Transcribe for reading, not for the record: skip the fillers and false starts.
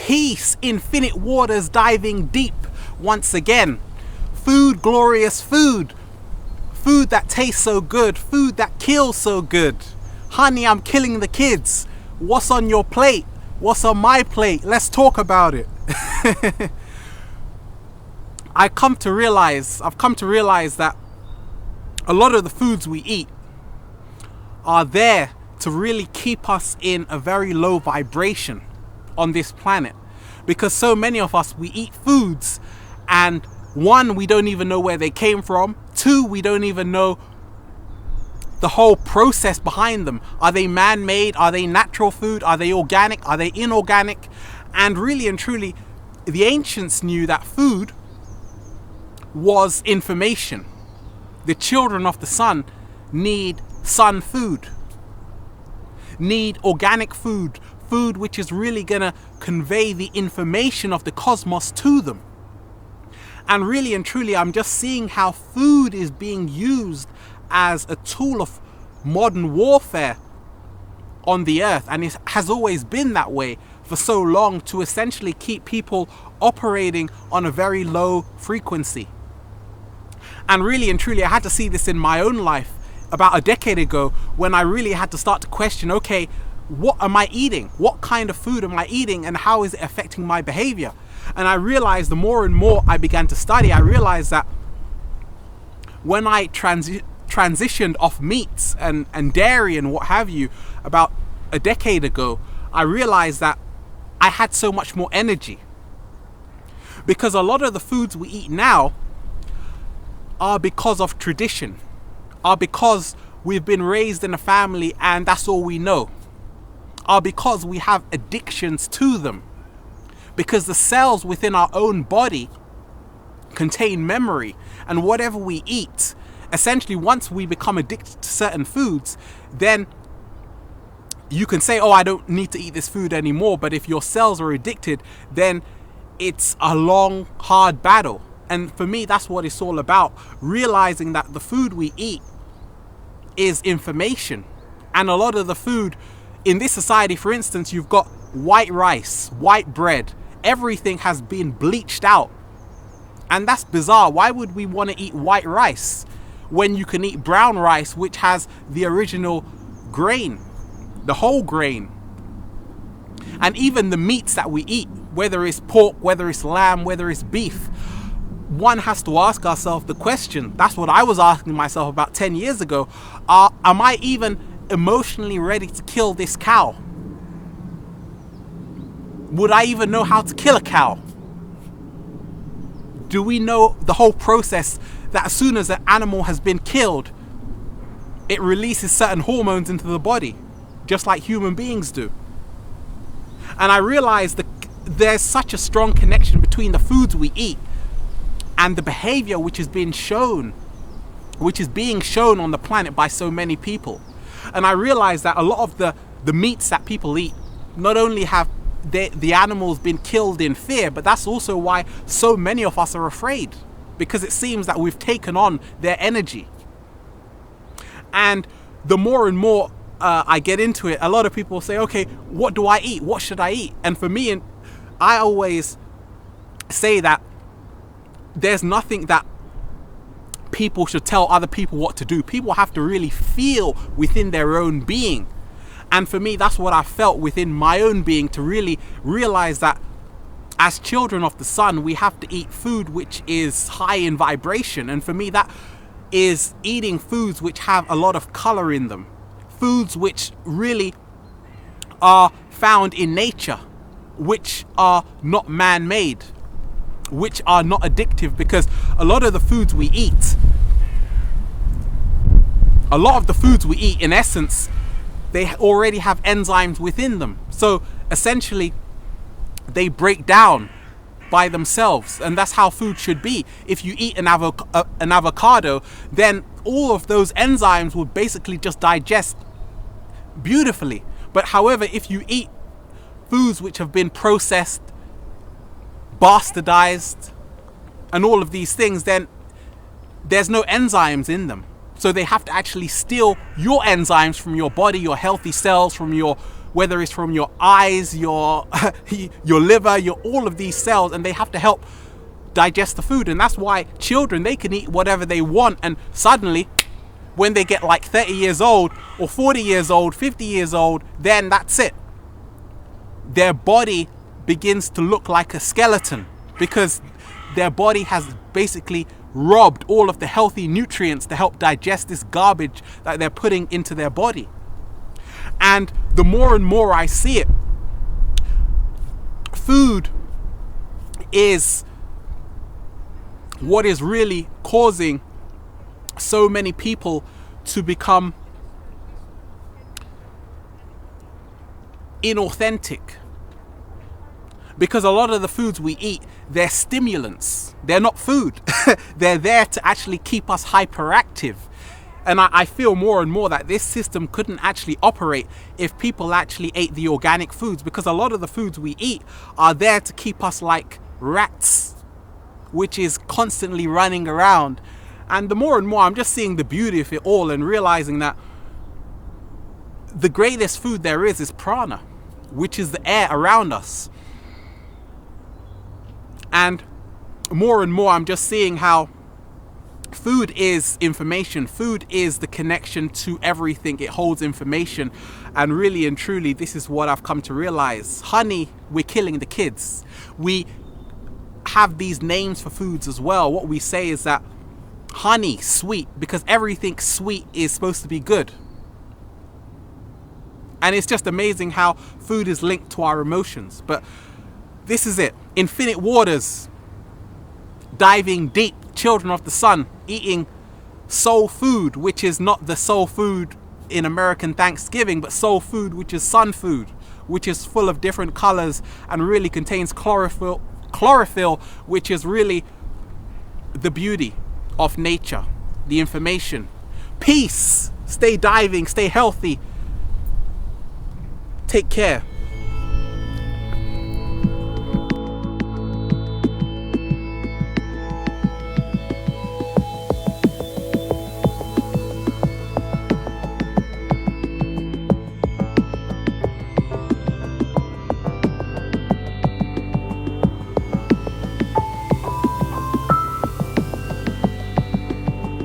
peace, infinite waters diving deep once again. Food, glorious food. Food that tastes so good. Food that kills so good. Honey, I'm killing the kids. What's on your plate? What's on my plate? Let's talk about it. I've come to realize that a lot of the foods we eat are there to really keep us in a very low vibration on this planet. Because so many of us, we eat foods and one, we don't even know where they came from. Two, we don't even know the whole process behind them. Are they man-made? Are they natural food? Are they organic? Are they inorganic? And really and truly, the ancients knew that food was information. The children of the sun need sun food, need organic food, food which is really gonna convey the information of the cosmos to them. And really and truly, I'm just seeing how food is being used as a tool of modern warfare on the earth, and it has always been that way for so long, to essentially keep people operating on a very low frequency. And really and truly, I had to see this in my own life about a decade ago, when I really had to start to question, okay, what am I eating? What kind of food am I eating, and how is it affecting my behavior? And I realized the more and more I began to study, I realized that when I transitioned off meats and dairy and what have you about a decade ago, I realized that I had so much more energy. Because a lot of the foods we eat now are because of tradition, are because we've been raised in a family and that's all we know, are because we have addictions to them. Because the cells within our own body contain memory, and whatever we eat, essentially once we become addicted to certain foods, then you can say, oh, I don't need to eat this food anymore. But if your cells are addicted, then it's a long, hard battle. And for me, that's what it's all about. Realizing that the food we eat is information. And a lot of the food in this society, for instance, you've got white rice, white bread. Everything has been bleached out. And that's bizarre. Why would we want to eat white rice when you can eat brown rice, which has the original grain, the whole grain? And even the meats that we eat, whether it's pork, whether it's lamb, whether it's beef, one has to ask ourselves the question. That's what I was asking myself about 10 years ago. Am I even emotionally ready to kill this cow? Would I even know how to kill a cow? Do we know the whole process, that as soon as an animal has been killed, it releases certain hormones into the body, just like human beings do? And I realized that there's such a strong connection between the foods we eat and the behavior which is being shown on the planet by so many people. And I realized that a lot of the meats that people eat, not only have the animals been killed in fear, but that's also why so many of us are afraid, because it seems that we've taken on their energy. And the more and more I get into it, a lot of people say, okay, what do I eat? What should I eat? And for me, I always say that there's nothing that people should tell other people what to do. People have to really feel within their own being. And for me, that's what I felt within my own being, to really realize that as children of the sun, we have to eat food which is high in vibration. And for me, that is eating foods which have a lot of color in them. Foods which really are found in nature, which are not man-made, which are not addictive. Because a lot of the foods we eat, in essence, they already have enzymes within them. So essentially, they break down by themselves. And that's how food should be. If you eat an avocado, then all of those enzymes will basically just digest beautifully. But however, if you eat foods which have been processed, bastardized, and all of these things, then there's no enzymes in them. So they have to actually steal your enzymes from your body, your healthy cells, from your whether it's from your eyes, your your liver, your all of these cells, and they have to help digest the food. And that's why children, they can eat whatever they want, and suddenly when they get like 30 years old or 40 years old, 50 years old, then that's it. Their body begins to look like a skeleton because their body has basically robbed all of the healthy nutrients to help digest this garbage that they're putting into their body. And the more and more I see it, food is what is really causing so many people to become inauthentic. Because a lot of the foods we eat, they're stimulants. They're not food. They're there to actually keep us hyperactive. And I feel more and more that this system couldn't actually operate if people actually ate the organic foods, because a lot of the foods we eat are there to keep us like rats, which is constantly running around. And the more and more I'm just seeing the beauty of it all and realizing that the greatest food there is prana, which is the air around us. And more I'm just seeing how food is information. Food is the connection to everything. It holds information. And really and truly, this is what I've come to realize. Honey, we're killing the kids. We have these names for foods as well. What we say is that honey, sweet, because everything sweet is supposed to be good. And it's just amazing how food is linked to our emotions. But this is it. Infinite waters, diving deep, children of the sun, eating soul food, which is not the soul food in American Thanksgiving, but soul food, which is sun food, which is full of different colors and really contains chlorophyll, which is really the beauty of nature, the information. Peace. Stay diving, stay healthy. Take care.